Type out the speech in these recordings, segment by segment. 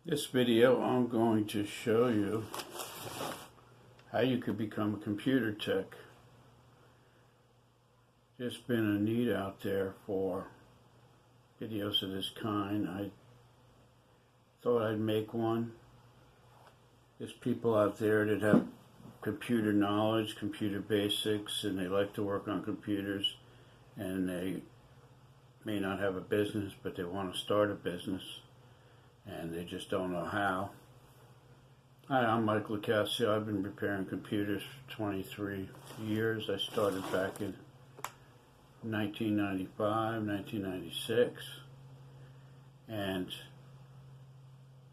This video I'm going to show you how you could become a computer tech. Just been a need out there for videos of this kind. I thought I'd make one. There's people out there that have computer knowledge, computer basics, and they like to work on computers, and they may not have a business, but they want to start a business, and they just don't know how. Hi, I'm Mike Locascio. I've been repairing computers for 23 years. I started back in 1995, 1996, and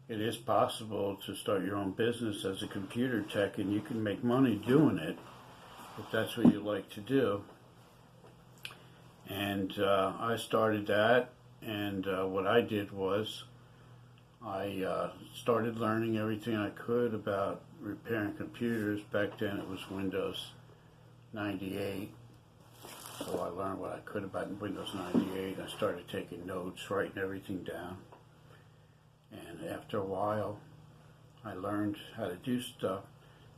it is possible to start your own business as a computer tech, and you can make money doing it if that's what you like to do. And I started that, and what I did was I started learning everything I could about repairing computers. Back then it was Windows 98, so I learned what I could about Windows 98. I started taking notes, writing everything down, and after a while I learned how to do stuff.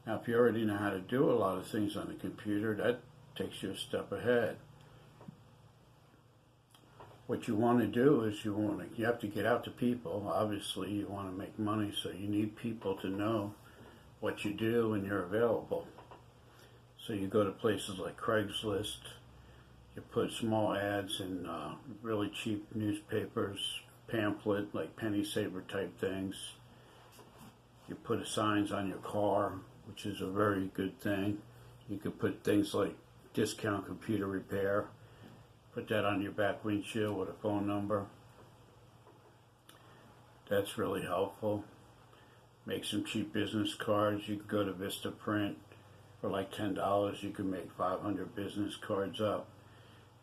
Now, if you already know how to do a lot of things on the computer, that takes you a step ahead. What you want to do is you have to get out to people. Obviously, you want to make money, so you need people to know what you do and you're available. So you go to places like Craigslist. You put small ads in really cheap newspapers, pamphlet, like penny saver type things. You put signs on your car, which is a very good thing. You could put things like discount computer repair. Put that on your back windshield with a phone number. That's really helpful. Make some cheap business cards. You can go to Vistaprint for like $10. You can make 500 business cards up,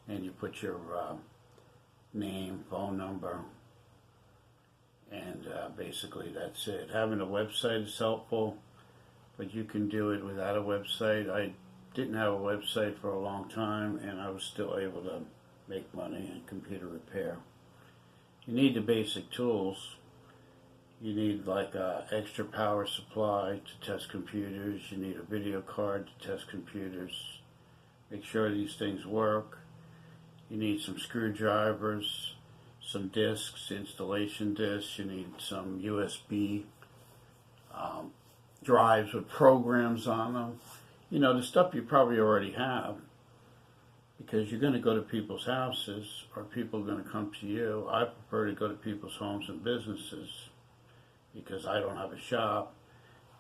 and you put your name, phone number, and basically that's it. Having a website is helpful, but you can do it without a website. I didn't have a website for a long time, and I was still able to make money in computer repair. You need the basic tools. You need like an extra power supply to test computers. You need a video card to test computers. Make sure these things work. You need some screwdrivers, some discs, installation discs. You need some USB drives with programs on them. You know, the stuff you probably already have, because you're going to go to people's houses, or people are going to come to you. I prefer to go to people's homes and businesses because I don't have a shop.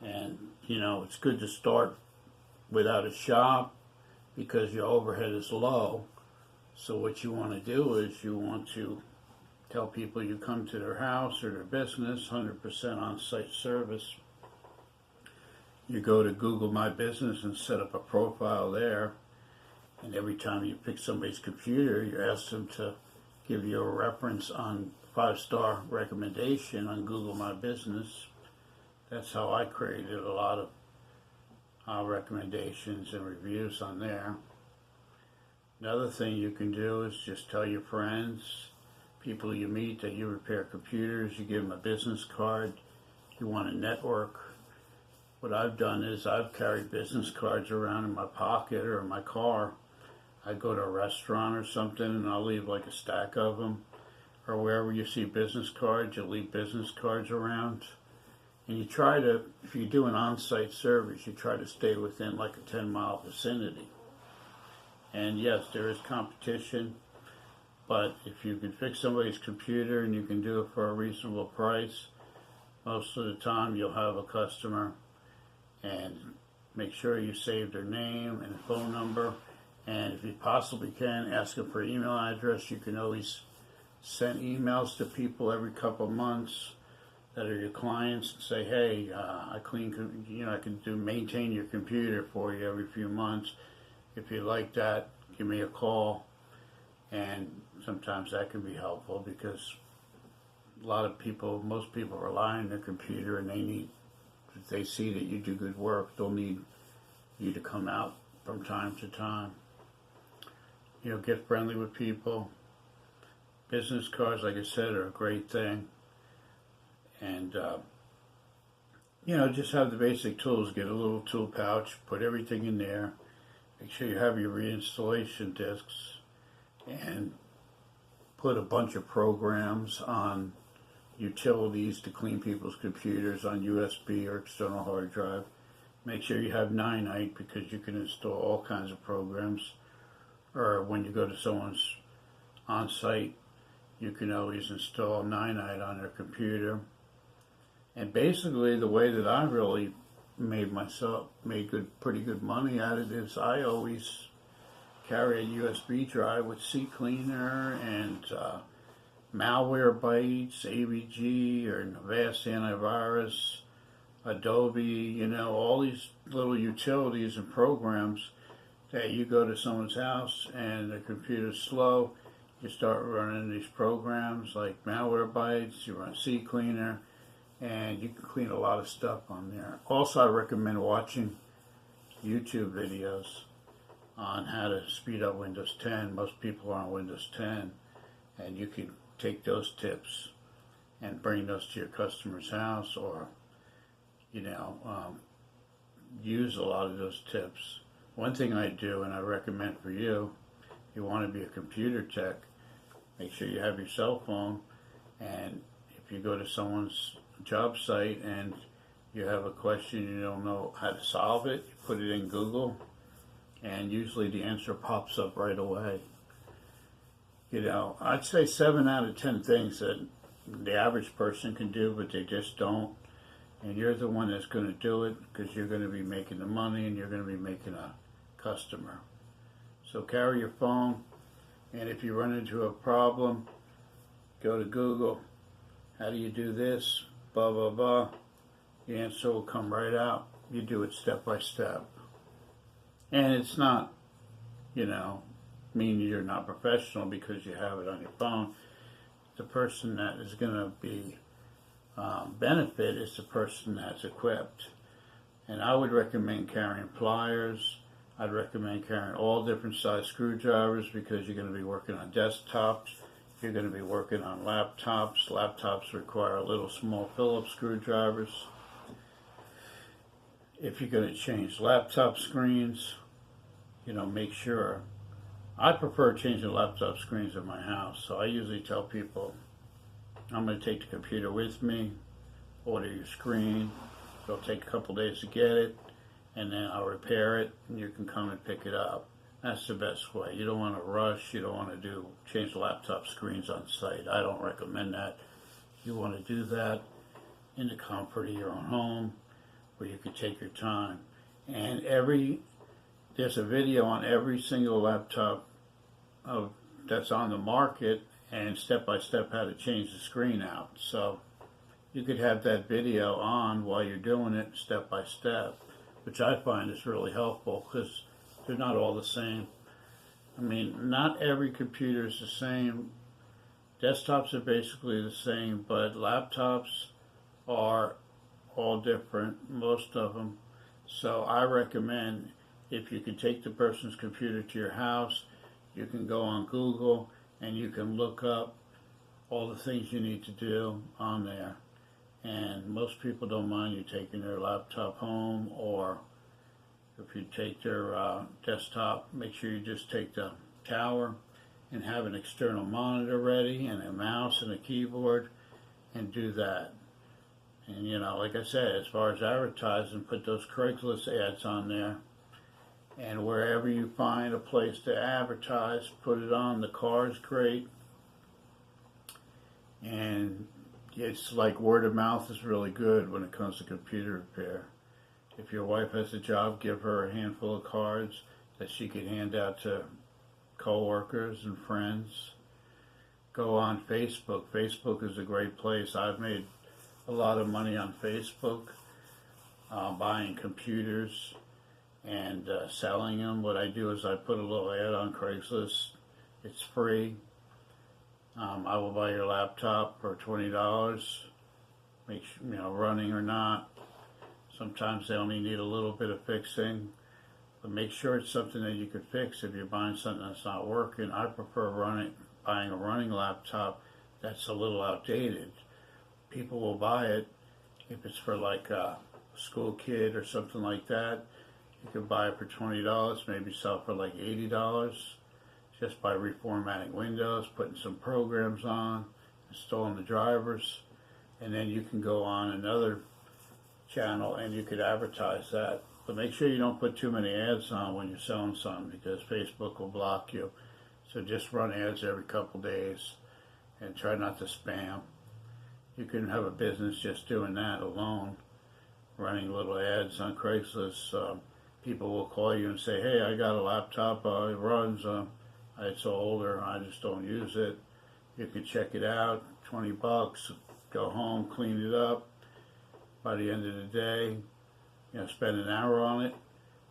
And, you know, it's good to start without a shop because your overhead is low. So what you want to do is you want to tell people you come to their house or their business, 100% on-site service. You go to Google My Business and set up a profile there. And every time you pick somebody's computer, you ask them to give you a reference on 5-star recommendation on Google My Business. That's how I created a lot of recommendations and reviews on there. Another thing you can do is just tell your friends, people you meet, that you repair computers. You give them a business card. You want to network. What I've done is I've carried business cards around in my pocket or in my car. I go to a restaurant or something, and I'll leave like a stack of them. Or wherever you see business cards, you leave business cards around. And you try to, if you do an on-site service, you try to stay within like a 10-mile vicinity. And yes, there is competition, but if you can fix somebody's computer and you can do it for a reasonable price, most of the time you'll have a customer. And make sure you save their name and phone number. And if you possibly can, ask them for an email address. You can always send emails to people every couple of months that are your clients and say, hey, I can maintain your computer for you every few months. If you like that, give me a call. And sometimes that can be helpful because most people rely on their computer, and if they see that you do good work, they'll need you to come out from time to time. You know, get friendly with people. Business cards, like I said, are a great thing. And just have the basic tools. Get a little tool pouch, put everything in there. Make sure you have your reinstallation discs, and put a bunch of programs on utilities to clean people's computers on USB or external hard drive. Make sure you have Ninite, because you can install all kinds of programs. Or when you go to someone's on-site, you can always install Ninite on their computer. And basically, the way that I really made pretty good money at it is I always carry a USB drive with CCleaner and Malwarebytes, AVG, or Avast Antivirus, Adobe, all these little utilities and programs that you go to someone's house and the computer's slow. You start running these programs like Malwarebytes, you run CCleaner, and you can clean a lot of stuff on there. Also, I recommend watching YouTube videos on how to speed up Windows 10. Most people are on Windows 10, and you can take those tips and bring those to your customer's house, or use a lot of those tips. One thing I do, and I recommend for you, if you want to be a computer tech, make sure you have your cell phone, and if you go to someone's job site and you have a question, you don't know how to solve it, you put it in Google, and usually the answer pops up right away. I'd say 7 out of 10 things that the average person can do, but they just don't. And you're the one that's going to do it, because you're going to be making the money and you're going to be making a customer. So carry your phone, and if you run into a problem, go to Google. How do you do this? Blah, blah, blah. The answer will come right out. You do it step by step. And it's not, mean you're not professional because you have it on your phone. The person that is going to be benefit is the person that's equipped. And I would recommend carrying pliers. I'd recommend carrying all different size screwdrivers, because you're going to be working on desktops. You're going to be working on laptops. Laptops require little small Phillips screwdrivers. If you're going to change laptop screens, make sure. I prefer changing laptop screens at my house, so I usually tell people, I'm going to take the computer with me, order your screen. It'll take a couple days to get it, and then I'll repair it, and you can come and pick it up. That's the best way. You don't want to rush. You don't want to change laptop screens on site. I don't recommend that. You want to do that in the comfort of your own home, where you can take your time. And there's a video on every single laptop that's on the market, and step by step how to change the screen out. So you could have that video on while you're doing it step by step, which I find is really helpful, because they're not all the same. I mean, not every computer is the same. Desktops are basically the same, but laptops are all different, most of them. So I recommend, if you can take the person's computer to your house, you can go on Google and you can look up all the things you need to do on there. And most people don't mind you taking their laptop home, or if you take their desktop, make sure you just take the tower and have an external monitor ready and a mouse and a keyboard, and do that. And like I said, as far as advertising, put those Craigslist ads on there. And wherever you find a place to advertise, put it on. The car is great. And it's like word of mouth is really good when it comes to computer repair. If your wife has a job, give her a handful of cards that she can hand out to coworkers and friends. Go on Facebook. Facebook is a great place. I've made a lot of money on Facebook, buying computers and selling them. What I do is I put a little ad on Craigslist. It's free. I will buy your laptop for $20, make sure, running or not. Sometimes they only need a little bit of fixing, but make sure it's something that you could fix. If you're buying something that's not working, I prefer buying a running laptop that's a little outdated. people will buy it. If it's for like a school kid or something like that, you can buy it for $20, maybe sell for like $80, just by reformatting Windows, putting some programs on, installing the drivers, and then you can go on another channel and you could advertise that. But make sure you don't put too many ads on when you're selling something, because Facebook will block you. So just run ads every couple days and try not to spam. You can have a business just doing that alone, running little ads on Craigslist. People will call you and say, hey, I got a laptop, it runs, it's older, I just don't use it. You can check it out, $20, go home, clean it up. By the end of the day, spend an hour on it,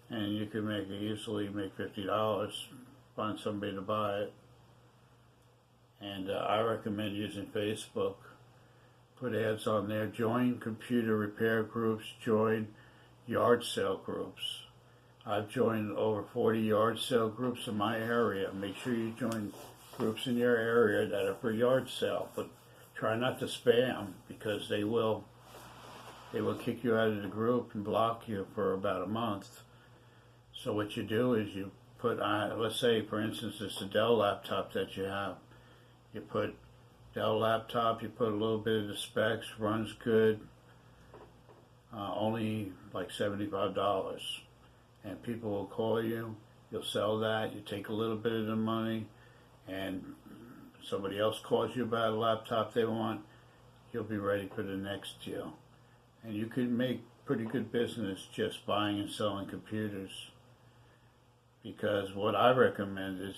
and you can easily make $50, find somebody to buy it. And I recommend using Facebook. Put ads on there, join computer repair groups, join yard sale groups. I've joined over 40 yard sale groups in my area. Make sure you join groups in your area that are for yard sale, but try not to spam, because they will kick you out of the group and block you for about a month. So what you do is you put, let's say for instance it's a Dell laptop that you have. You put Dell laptop, you put a little bit of the specs, runs good, only like $75. And people will call you, you'll sell that, you take a little bit of the money, and somebody else calls you about a laptop they want, you'll be ready for the next deal. And you can make pretty good business just buying and selling computers. Because what I recommend is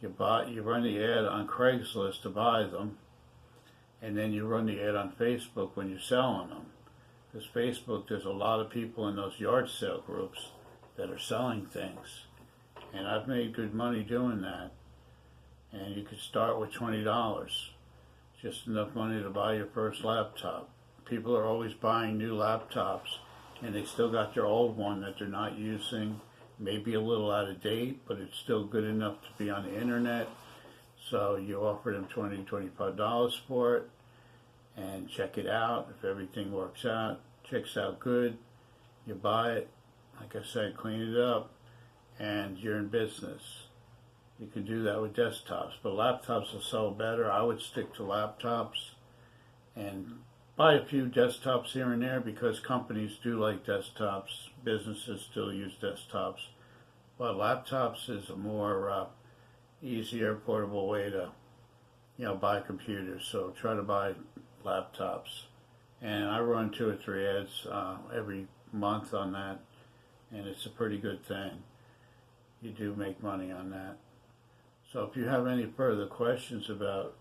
you run the ad on Craigslist to buy them, and then you run the ad on Facebook when you're selling them. Because Facebook, there's a lot of people in those yard sale groups that are selling things. And I've made good money doing that. And you could start with $20, just enough money to buy your first laptop. People are always buying new laptops, and they still got their old one that they're not using. Maybe a little out of date, but it's still good enough to be on the internet. So you offer them $20, $25 for it, and check it out. If everything works out, checks out good, you buy it. Like I said, clean it up, and you're in business. You can do that with desktops, but laptops will sell better. I would stick to laptops and buy a few desktops here and there, because companies do like desktops. Businesses still use desktops, but laptops is a more easier, portable way to buy computers. So try to buy laptops, and I run 2 or 3 ads every month on that, and it's a pretty good thing. You do make money on that. So if you have any further questions about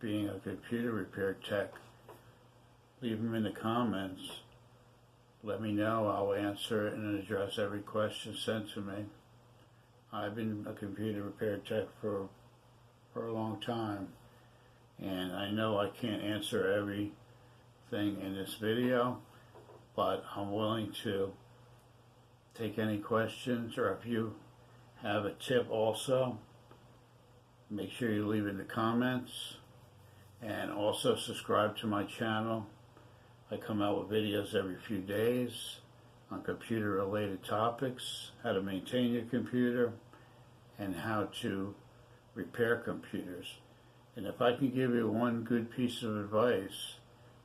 being a computer repair tech, leave them in the comments. Let me know. I'll answer it and address every question sent to me. I've been a computer repair tech for a long time, and I know I can't answer everything in this video, but I'm willing to take any questions, or if you have a tip also, make sure you leave in the comments, and also subscribe to my channel. I come out with videos every few days on computer related topics, how to maintain your computer, and how to repair computers. And if I can give you one good piece of advice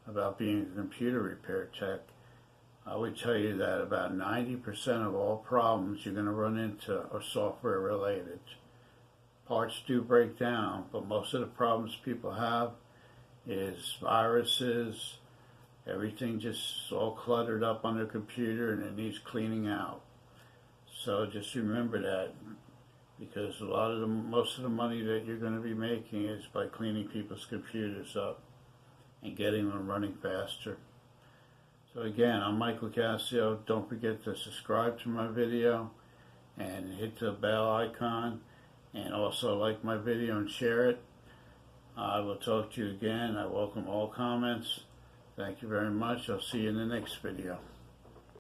about being a computer repair tech, I would tell you that about 90% of all problems you're going to run into are software related. Parts do break down, but most of the problems people have is viruses, everything just all cluttered up on their computer, and it needs cleaning out. So just remember that, because most of the money that you're going to be making is by cleaning people's computers up and getting them running faster. So again, I'm Mike Locascio. Don't forget to subscribe to my video and hit the bell icon, and also like my video and share it. I will talk to you again. I welcome all comments. Thank you very much. I'll see you in the next video.